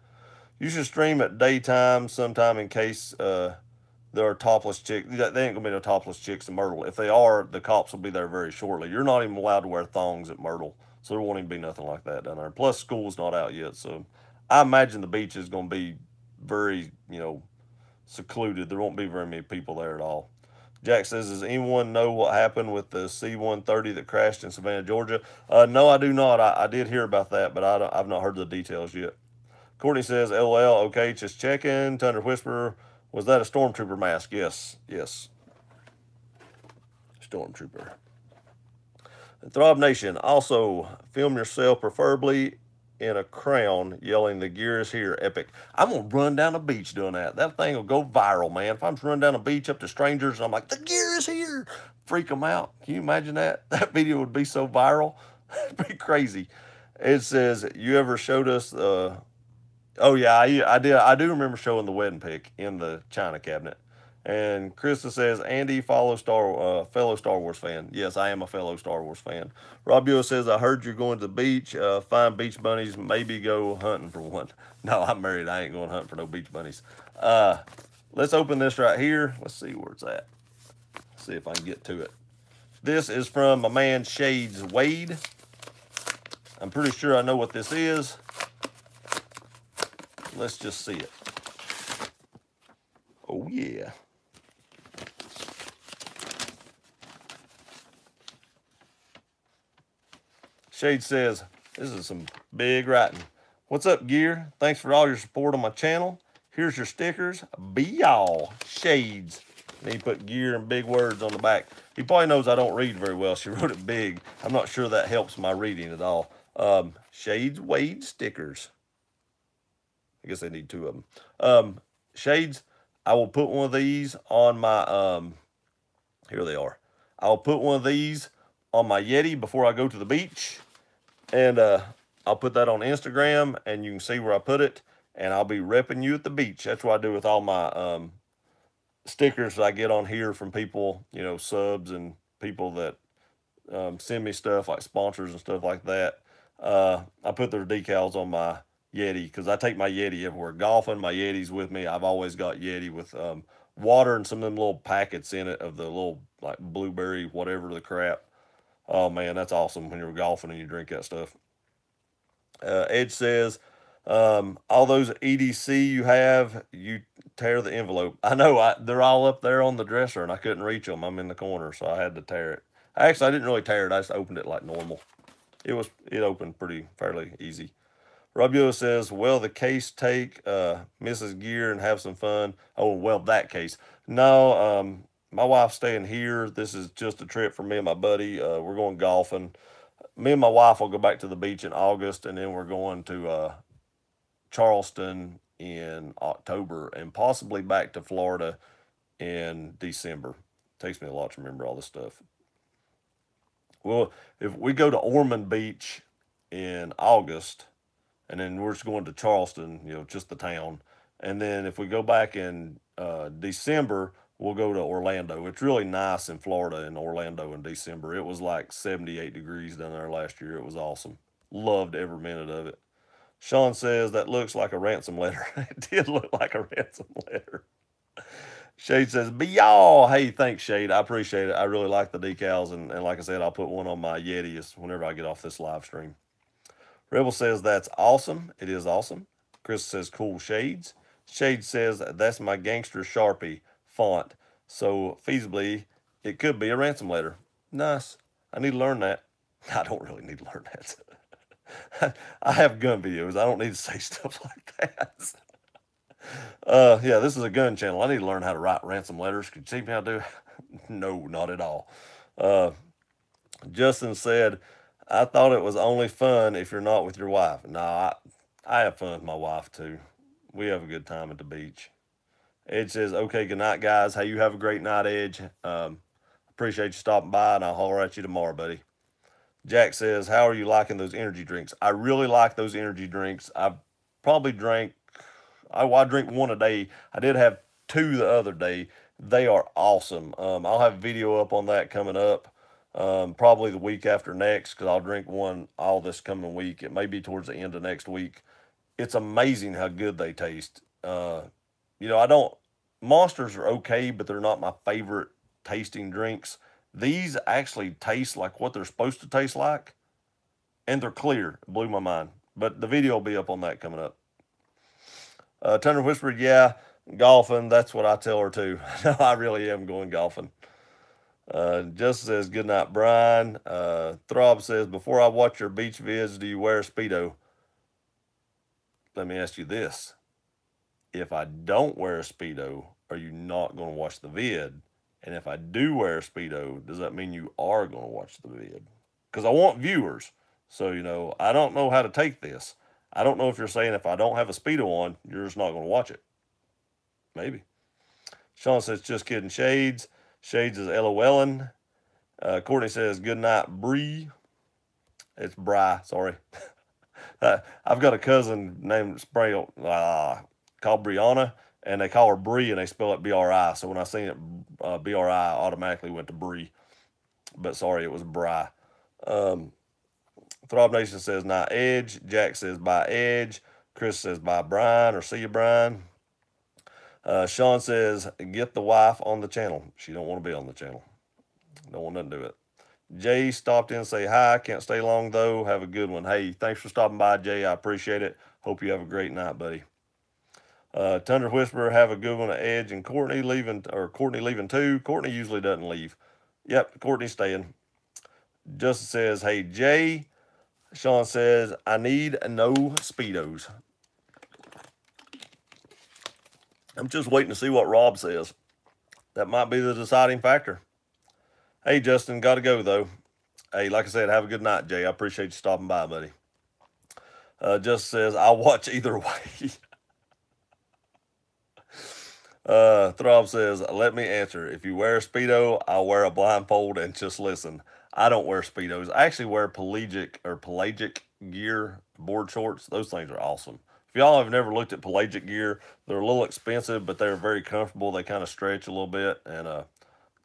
S1: You should stream at daytime sometime in case there are topless chicks. They ain't gonna be no topless chicks in Myrtle. If they are, the cops will be there very shortly. You're not even allowed to wear thongs at Myrtle, so there won't even be nothing like that down there. Plus, school's not out yet, so I imagine the beach is gonna be very, secluded. There won't be very many people there at all. Jack says, "Does anyone know what happened with the C-130 that crashed in Savannah, Georgia?" No, I do not. I did hear about that, but I've not heard the details yet. Courtney says, "LOL, okay, just checking." Thunder Whisperer, was that a stormtrooper mask? Yes, yes, stormtrooper. Throb Nation, also film yourself, preferably in a crown, yelling, "The gear is here, epic." I'm gonna run down the beach doing that. That thing will go viral, man. If I'm just running down the beach up to strangers and I'm like, "The gear is here," freak them out. Can you imagine that? That video would be so viral. It'd be crazy. It says, "You ever showed us Oh yeah, I did. I do remember showing the wedding pic in the china cabinet. And Krista says, "Andy, fellow Star Wars fan." Yes, I am a fellow Star Wars fan. Rob Buell says, "I heard you're going to the beach. Find beach bunnies. Maybe go hunting for one." No, I'm married. I ain't going hunting for no beach bunnies. Uh, let's open this right here. Let's see where it's at. See if I can get to it. This is from my man Shades Wade. I'm pretty sure I know what this is. Let's just see it. Oh yeah. Shade says, "This is some big writing. What's up, Gear? Thanks for all your support on my channel. Here's your stickers. Be y'all. Shades." And he put Gear in big words on the back. He probably knows I don't read very well. She wrote it big. I'm not sure that helps my reading at all. Shades Wade stickers. I guess they need two of them. Shades, I will put one of these on my, here they are. I'll put one of these on my Yeti before I go to the beach. And I'll put that on Instagram, and you can see where I put it. And I'll be repping you at the beach. That's what I do with all my stickers that I get on here from people, subs and people that send me stuff like sponsors and stuff like that. I put their decals on my Yeti because I take my Yeti everywhere. Golfing, my Yeti's with me. I've always got Yeti with water and some of them little packets in it of the little like blueberry, whatever the crap. Oh man, that's awesome when you're golfing and you drink that stuff. Edge says, "All those EDC you have, you tear the envelope." I know, they're all up there on the dresser and I couldn't reach them. I'm in the corner, so I had to tear it. Actually, I didn't really tear it. I just opened it like normal. It opened pretty fairly easy. Robio says, "Well, the case take Mrs. Gear and have some fun." Oh, well, that case. No, my wife's staying here. This is just a trip for me and my buddy. We're going golfing. Me and my wife will go back to the beach in August, and then we're going to Charleston in October, and possibly back to Florida in December. Takes me a lot to remember all this stuff. Well, if we go to Ormond Beach in August, and then we're just going to Charleston, just the town, and then if we go back in December, we'll go to Orlando. It's really nice in Florida in Orlando in December. It was like 78 degrees down there last year. It was awesome. Loved every minute of it. Sean says that looks like a ransom letter. It did look like a ransom letter. Shade says, "Be y'all." Hey, thanks, Shade. I appreciate it. I really like the decals. And like I said, I'll put one on my Yeti whenever I get off this live stream. Rebel says, "That's awesome." It is awesome. Chris says, "Cool shades." Shade says, "That's my gangster Sharpie font. So feasibly, it could be a ransom letter." Nice. I need to learn that. I don't really need to learn that. I have gun videos. I don't need to say stuff like that. Yeah, this is a gun channel. I need to learn how to write ransom letters. Could you teach me how to do? No, not at all. Uh, Justin said, "I thought it was only fun if you're not with your wife." Nah, I have fun with my wife too. We have a good time at the beach. Edge says, "Okay, good night, guys. Hey, you have a great night, Edge. Appreciate you stopping by, and I'll holler at you tomorrow, buddy." Jack says, "How are you liking those energy drinks?" I really like those energy drinks. I probably drank, I drink one a day. I did have two the other day. They are awesome. I'll have a video up on that coming up. Probably the week after next because I'll drink one all this coming week. It may be towards the end of next week. It's amazing how good they taste. I don't. Monsters are okay, but they're not my favorite tasting drinks. These actually taste like what they're supposed to taste like, and they're clear. It blew my mind. But the video will be up on that coming up. Thunder whispered, "Yeah, golfing. That's what I tell her too. No, I really am going golfing." Just says, "Good night, Brian." Throb says, "Before I watch your beach vids, do you wear a Speedo?" Let me ask you this. If I don't wear a Speedo, are you not going to watch the vid? And if I do wear a Speedo, does that mean you are going to watch the vid? Because I want viewers. So, I don't know how to take this. I don't know if you're saying if I don't have a Speedo on, you're just not going to watch it. Maybe. Sean says, "Just kidding, Shades." Shades is LOLing. Courtney says, "Good night, Bree." It's Bry, sorry. I've got a cousin named called Brianna, and they call her Bree, and they spell it BRI. So when I seen it BRI, I automatically went to Bree. But sorry, it was Bry. Throb Nation says, "Not Edge." Jack says, "Bye, Edge." Chris says, "Bye, Brian," or "See you, Brian." Sean says, "Get the wife on the channel. She don't want to be on the channel. Don't want nothing to do it." Jay stopped in and say hi. Can't stay long though. Have a good one. Hey, thanks for stopping by, Jay. I appreciate it. Hope you have a great night, buddy. Thunder Whisperer, have a good one. Edge and Courtney leaving, or Courtney leaving too. Courtney usually doesn't leave. Yep, Courtney's staying. Justin says, "Hey Jay." Sean says, "I need no Speedos." I'm just waiting to see what Rob says. That might be the deciding factor. Hey Justin, gotta go though. Hey, like I said, have a good night, Jay. I appreciate you stopping by, buddy. Just says, "I'll watch either way." Throb says, "Let me answer. If you wear a Speedo, I'll wear a blindfold and just listen." I don't wear Speedos. I actually wear pelagic gear board shorts. Those things are awesome. If y'all have never looked at pelagic gear, they're a little expensive, but they're very comfortable. They kind of stretch a little bit, and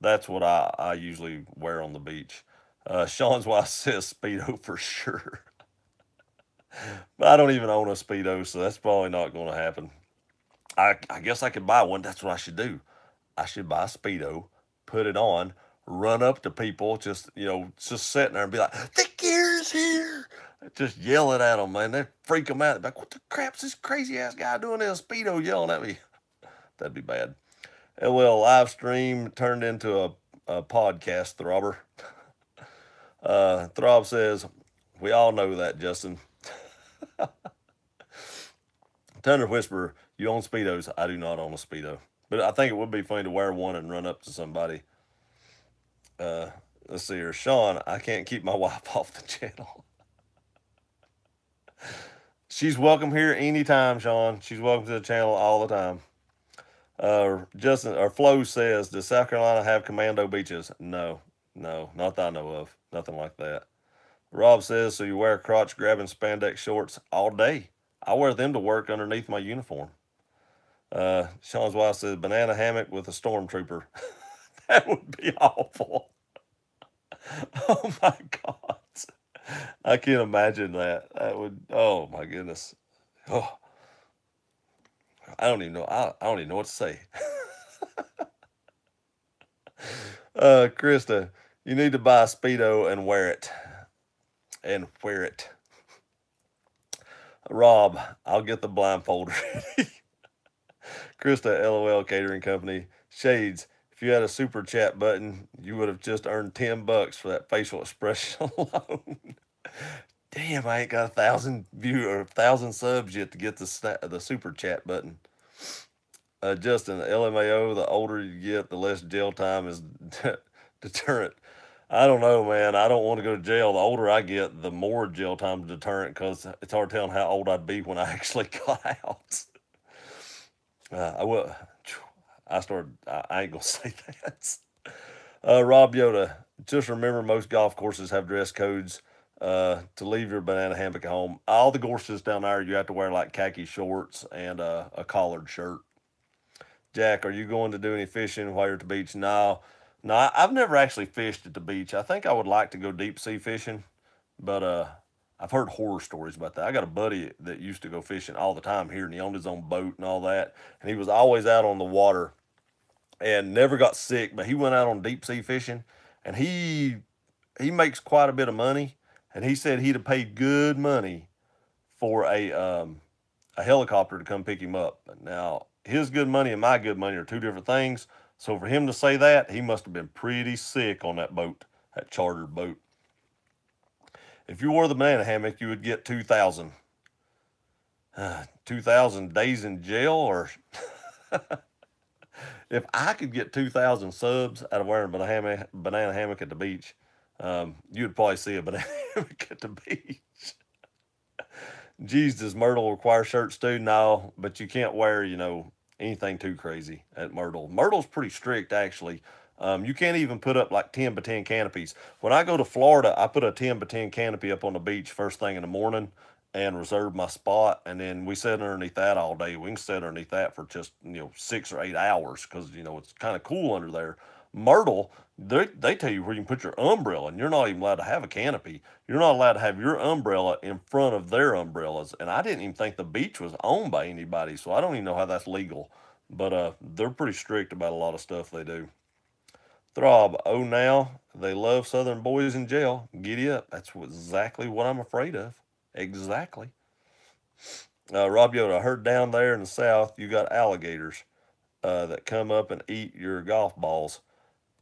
S1: that's what I usually wear on the beach. Sean's wife says Speedo for sure. But I don't even own a Speedo, so that's probably not going to happen. I guess I could buy one. That's what I should do. I should buy a Speedo, put it on, run up to people, just sitting there and be like, "The gear is here." Just yelling at them, man. They freak them out. They're like, "What the crap's this crazy ass guy doing in a Speedo yelling at me?" That'd be bad. LL live stream turned into a podcast throbber. Throb says, "We all know that, Justin." Thunder Whisperer, "You own Speedos?" I do not own a Speedo. But I think it would be funny to wear one and run up to somebody. Let's see here. Sean, "I can't keep my wife off the channel." She's welcome here anytime, Sean. She's welcome to the channel all the time. Justin or Flo says, "Does South Carolina have commando beaches?" No, not that I know of. Nothing like that. Rob says, "So you wear crotch grabbing spandex shorts all day?" I wear them to work underneath my uniform. Sean's wife says, "Banana hammock with a stormtrooper." That would be awful. Oh my God. I can't imagine that. That would, oh my goodness. Oh, I don't even know. I don't even know what to say. Krista, "You need to buy a Speedo and wear it. And wear it." Rob, "I'll get the blindfold ready." Krista, LOL Catering Company. Shades, "If you had a super chat button, you would have just earned $10 for that facial expression alone." Damn, I ain't got 1,000 view or 1,000 subs yet to get the super chat button. Justin, LMAO, "The older you get, the less jail time is deterrent." I don't know, man. I don't want to go to jail. The older I get, the more jail time deterrent because it's hard telling how old I'd be when I actually got out. I will. I started. I ain't gonna say that. Rob Yoda, "Just remember, most golf courses have dress codes to leave your banana hammock at home. All the courses down there, you have to wear like khaki shorts and a collared shirt." Jack, "Are you going to do any fishing while you're at the beach?" No, No, I've never actually fished at the beach. I think I would like to go deep sea fishing, but I've heard horror stories about that. I got a buddy that used to go fishing all the time here, and he owned his own boat and all that, and he was always out on the water and never got sick. But he went out on deep sea fishing, and he makes quite a bit of money, and he said he'd have paid good money for a helicopter to come pick him up. Now, his good money and my good money are two different things. So for him to say that, he must have been pretty sick on that boat, that chartered boat. If you wore the banana hammock, you would get 2,000. 2,000 days in jail, or if I could get 2,000 subs out of wearing a banana hammock at the beach, you would probably see a banana hammock at the beach. Geez, does Myrtle require shirts too? No, but you can't wear, anything too crazy at Myrtle. Myrtle's pretty strict, actually. You can't even put up like 10 by 10 canopies. When I go to Florida, I put a 10 by 10 canopy up on the beach first thing in the morning and reserve my spot. And then we sit underneath that all day. We can sit underneath that for just, 6 or 8 hours because, it's kind of cool under there. Myrtle, they tell you where you can put your umbrella, and you're not even allowed to have a canopy. You're not allowed to have your umbrella in front of their umbrellas. And I didn't even think the beach was owned by anybody, so I don't even know how that's legal. But they're pretty strict about a lot of stuff they do. Throb, oh now they love Southern boys in jail. Giddy up. That's exactly what I'm afraid of. Exactly. Rob Yoda, I heard down there in the South you got alligators that come up and eat your golf balls.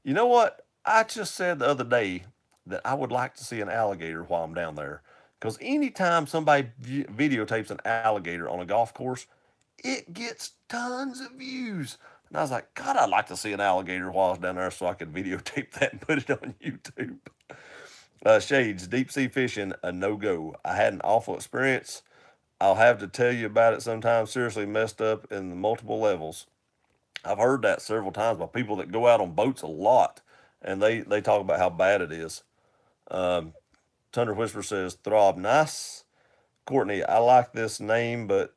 S1: You know what? I just said the other day that I would like to see an alligator while I'm down there. Because anytime somebody videotapes an alligator on a golf course, it gets tons of views. And I was like, God, I'd like to see an alligator while I was down there so I could videotape that and put it on YouTube. Shades, deep sea fishing, a no go. I had an awful experience. I'll have to tell you about it sometime. Seriously messed up in the multiple levels. I've heard that several times by people that go out on boats a lot, and they talk about how bad it is. Um, Thunder Whisper says, Throb, nice. Courtney, I like this name, but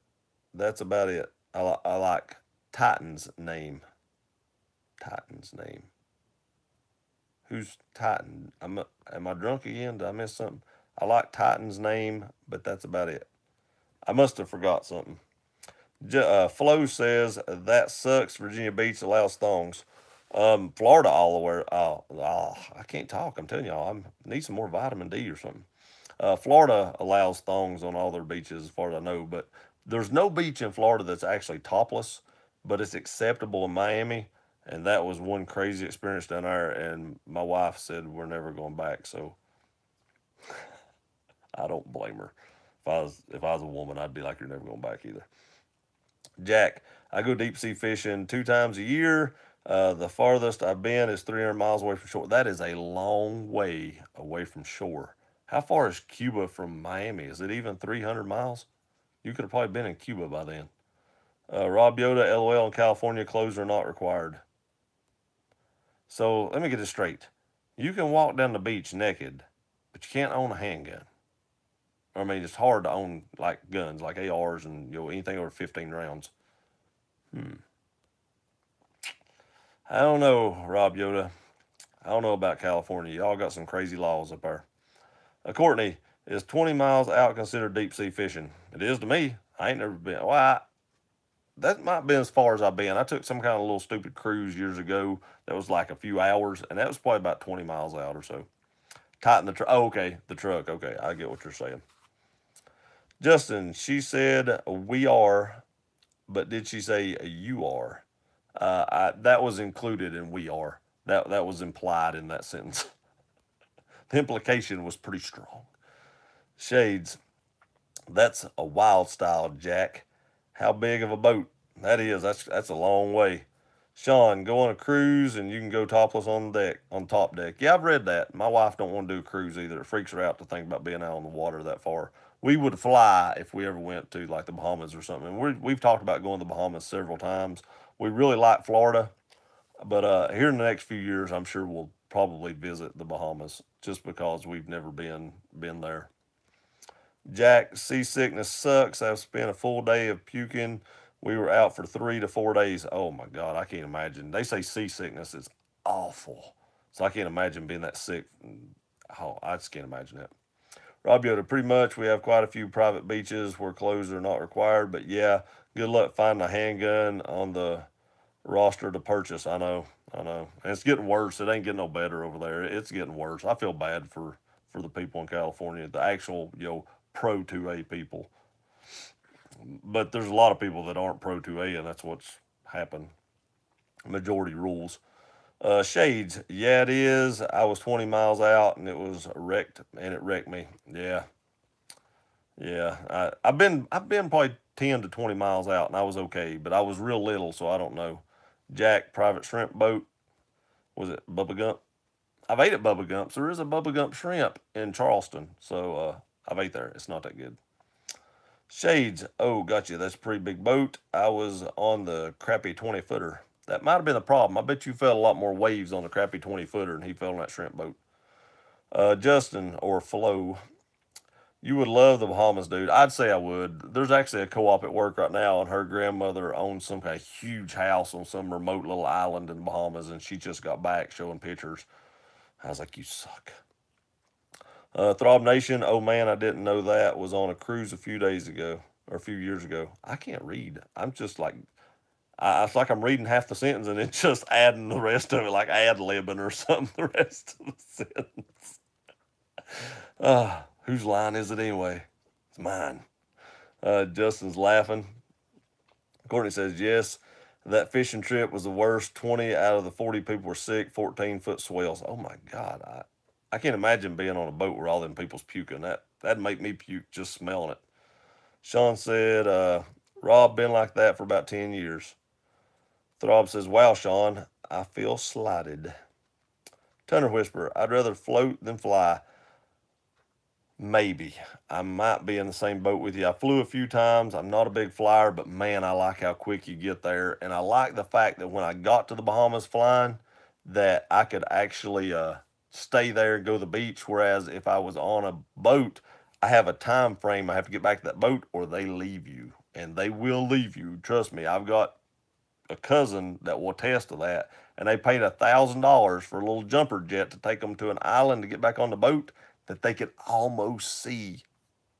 S1: that's about it. I like Titan's name. Titan's name. Who's Titan? Am I drunk again? Did I miss something? I like Titan's name, but that's about it. I must have forgot something. Flo says that sucks. Virginia Beach allows thongs. Florida all the way. I can't talk. I'm telling y'all, I need some more vitamin D or something. Florida allows thongs on all their beaches, as far as I know, but there's no beach in Florida that's actually topless, but it's acceptable in Miami. And that was one crazy experience down there. And my wife said we're never going back. So I don't blame her. If I was a woman, I'd be like, you're never going back either. Jack, I go deep sea fishing 2 times a year. The farthest I've been is 300 miles away from shore. That is a long way away from shore. How far is Cuba from Miami? Is it even 300 miles? You could have probably been in Cuba by then. Rob Yoda, LOL, in California, clothes are not required. So let me get this straight. You can walk down the beach naked, but you can't own a handgun. I mean, it's hard to own like guns, like ARs and anything over 15 rounds. Hmm. I don't know, Rob Yoda. I don't know about California. Y'all got some crazy laws up there. Courtney, is 20 miles out considered deep sea fishing? It is to me. I ain't never been. That might be as far as I've been. I took some kind of little stupid cruise years ago that was like a few hours, and that was probably about 20 miles out or so. Tighten the truck. Oh, okay. The truck. Okay. I get what you're saying. Justin, she said we are, but did she say you are? That was included in we are. That was implied in that sentence. The implication was pretty strong. Shades, that's a wild style, Jack. How big of a boat? That is. That's a long way. Sean, go on a cruise and you can go topless on top deck. Yeah, I've read that. My wife don't want to do a cruise either. It freaks her out to think about being out on the water that far. We would fly if we ever went to like the Bahamas or something. And we've talked about going to the Bahamas several times. We really like Florida, but here in the next few years, I'm sure we'll probably visit the Bahamas just because we've never been there. Jack, seasickness sucks. I've spent a full day of puking. We were out for 3 to 4 days. Oh my God, I can't imagine. They say seasickness is awful. So I can't imagine being that sick. Oh, I just can't imagine that. Rob Yoda, pretty much we have quite a few private beaches where clothes are not required, but yeah, good luck finding a handgun on the roster to purchase. I know. And it's getting worse. It ain't getting no better over there. It's getting worse. I feel bad for the people in California, the actual, pro 2A people. But there's a lot of people that aren't pro 2A, and that's what's happened. Majority rules. Shades, yeah, it is. I was 20 miles out and it was wrecked, and it wrecked me. Yeah, yeah. I've been probably 10 to 20 miles out, and I was okay, but I was real little, so I don't know. Jack, private shrimp boat. Was it Bubba Gump? I've ate at Bubba Gump's. There is a Bubba Gump shrimp in Charleston, so I've ate there. It's not that good. Shades. Oh, gotcha. That's a pretty big boat. I was on the crappy 20 footer. That might have been the problem. I bet you felt a lot more waves on the crappy 20 footer than he fell on that shrimp boat. Justin or Flo, you would love the Bahamas, dude. I'd say I would. There's actually a co-op at work right now, and her grandmother owns some kind of huge house on some remote little island in the Bahamas, and she just got back showing pictures. I was like, you suck. Throb Nation, oh man, I didn't know that. Was on a cruise a few days ago or a few years ago. I can't read. I'm just like, it's like I'm reading half the sentence and it's just adding the rest of it, like ad libbing or something, the rest of the sentence. Whose line is it anyway? It's mine. Justin's laughing. Courtney says, yes, that fishing trip was the worst. 20 out of the 40 people were sick, 14-foot swells. Oh my God. I can't imagine being on a boat where all them people's puking. That'd make me puke just smelling it. Sean said, Rob been like that for about 10 years. Throb says, wow, Sean, I feel slighted. Tunner Whisperer, I'd rather float than fly. Maybe. I might be in the same boat with you. I flew a few times. I'm not a big flyer, but man, I like how quick you get there. And I like the fact that when I got to the Bahamas flying, that I could actually stay there and go to the beach. Whereas if I was on a boat, I have a time frame. I have to get back to that boat or they leave you. And they will leave you. Trust me, I've got a cousin that will attest to that. And they paid $1,000 for a little jumper jet to take them to an island to get back on the boat that they could almost see.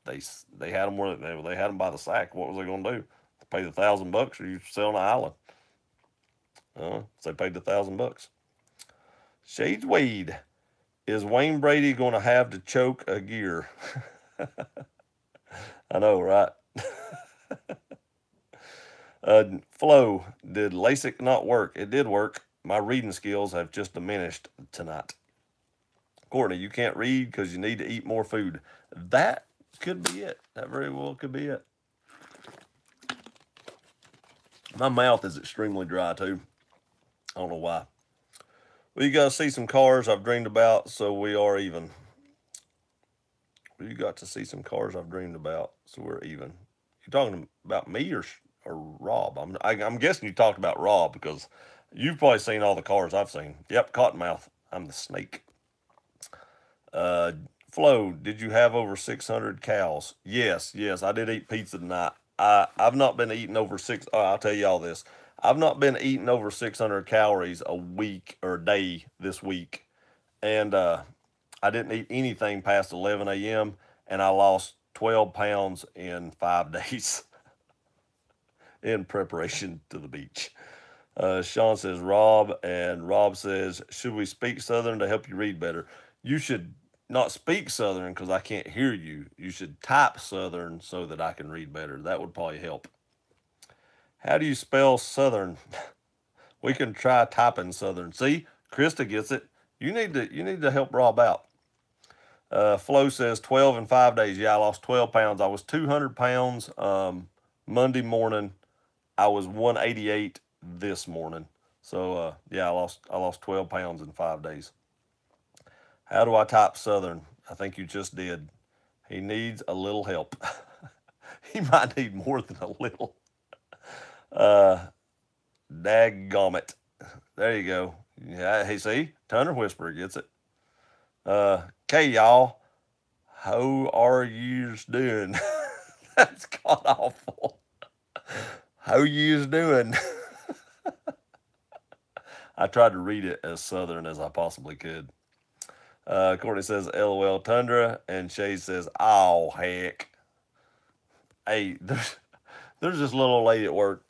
S1: They they had them where they had them by the sack. What was they going to do? Pay the $1,000 or you sell on the island? So they paid the $1,000. Shades Wade, is Wayne Brady going to have to choke a gear? I know, right? Flo, did LASIK not work? It did work. My reading skills have just diminished tonight. Courtney, you can't read because you need to eat more food. That could be it. That very well could be it. My mouth is extremely dry too. I don't know why. Well, you got to see some cars I've dreamed about, so we are even. Well, you got to see some cars I've dreamed about, so we're even. You talking about me or Rob? I'm guessing you talked about Rob because you've probably seen all the cars I've seen. Yep, Cottonmouth. I'm the snake. Uh, Flo, did you have over 600 cows? Yes, yes, I did eat pizza tonight. I've not been eating over six. I'll tell you all this. I've not been eating over 600 calories a week or a day this week, and I didn't eat anything past 11 a.m. and I lost 12 pounds in 5 days in preparation to the beach. Sean says Rob, and Rob says, should we speak Southern to help you read better? You should not speak Southern because I can't hear you. You should type Southern so that I can read better. That would probably help. How do you spell Southern? We can try typing Southern. See, Krista gets it. You need to help Rob out. Flo says 12 in 5 days. Yeah, I lost 12 pounds. I was 200 pounds Monday morning. I was 188 this morning. So yeah, I lost 12 pounds in 5 days. How do I type Southern? I think you just did. He needs a little help. He might need more than a little. Uh, Daggummit. There you go. Yeah, hey, see, Thunder Whisperer gets it. Okay, y'all. How are yous doing? That's god awful. How yous doing? I tried to read it as Southern as I possibly could. Courtney says, LOL Tundra. And Shay says, oh, heck. Hey, there's this little old lady at work.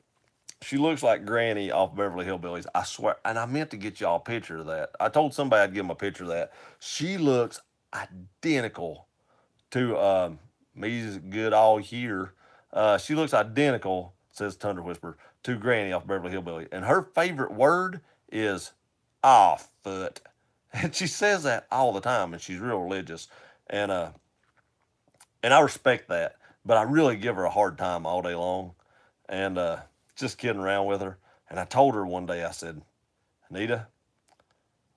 S1: She looks like Granny off Beverly Hillbillies. I swear. And I meant to get y'all a picture of that. I told somebody I'd give them a picture of that. She looks identical to me's good all year. She looks identical, says Tundra Whisper, to Granny off Beverly Hillbillies. And her favorite word is off foot. And she says that all the time, and she's real religious. And and I respect that, but I really give her a hard time all day long, and just kidding around with her. And I told her one day, I said, Anita,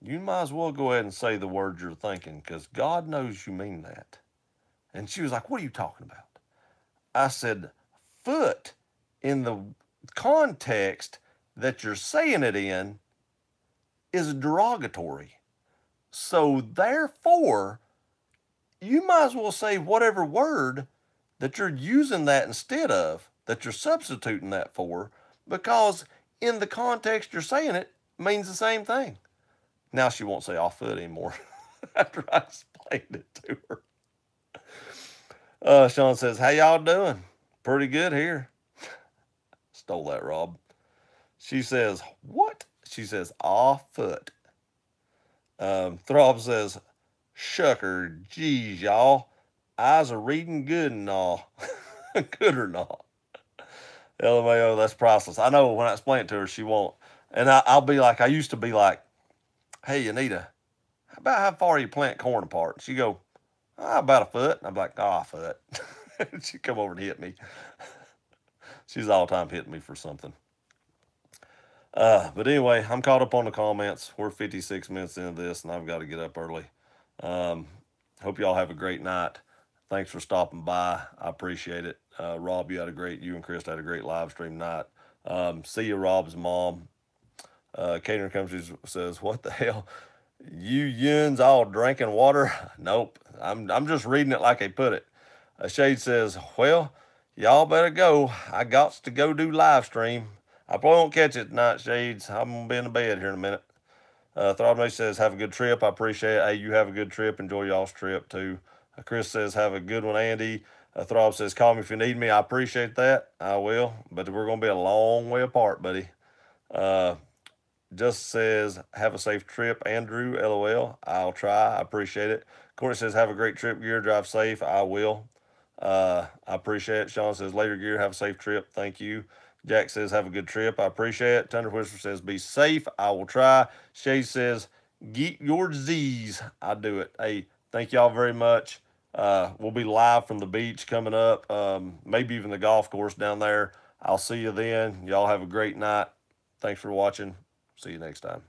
S1: you might as well go ahead and say the words you're thinking, because God knows you mean that. And she was like, what are you talking about? I said, foot in the context that you're saying it in is derogatory. So therefore, you might as well say whatever word that you're using that instead of, that you're substituting that for, because in the context you're saying it means the same thing. Now she won't say off foot anymore after I explained it to her. Sean says, how y'all doing? Pretty good here. Stole that, Rob. She says, what? She says, off foot. Throb says, shucker, geez, y'all. Eyes are reading good and all. Good or not. LMAO, that's priceless. I know when I explain it to her, she won't. And I'll be like, I used to be like, hey, Anita, how about how far you plant corn apart? She go, about a foot. And I'm like, a foot. She'd come over and hit me. She's all the time hitting me for something. But anyway, I'm caught up on the comments. We're 56 minutes into this, and I've got to get up early. Hope y'all have a great night. Thanks for stopping by. I appreciate it. Rob, you and Chris had a great live stream night. See you, Rob's mom. Catering comes says, what the hell? You yuns all drinking water? Nope. I'm just reading it like they put it. Shade says, well, y'all better go. I got to go do live stream. I probably won't catch it tonight, Shades. I'm going to be in the bed here in a minute. Throbnation says, have a good trip. I appreciate it. Hey, you have a good trip. Enjoy y'all's trip, too. Chris says, have a good one, Andy. Throb says, call me if you need me. I appreciate that. I will. But we're going to be a long way apart, buddy. Just says, have a safe trip, Andrew. LOL. I'll try. I appreciate it. Courtney says, have a great trip, Gear. Drive safe. I will. I appreciate it. Sean says, later, Gear. Have a safe trip. Thank you. Jack says, have a good trip. I appreciate it. Thunder Whisper says, be safe. I will try. Shay says, get your Z's. I do it. Hey, thank y'all very much. We'll be live from the beach coming up, maybe even the golf course down there. I'll see you then. Y'all have a great night. Thanks for watching. See you next time.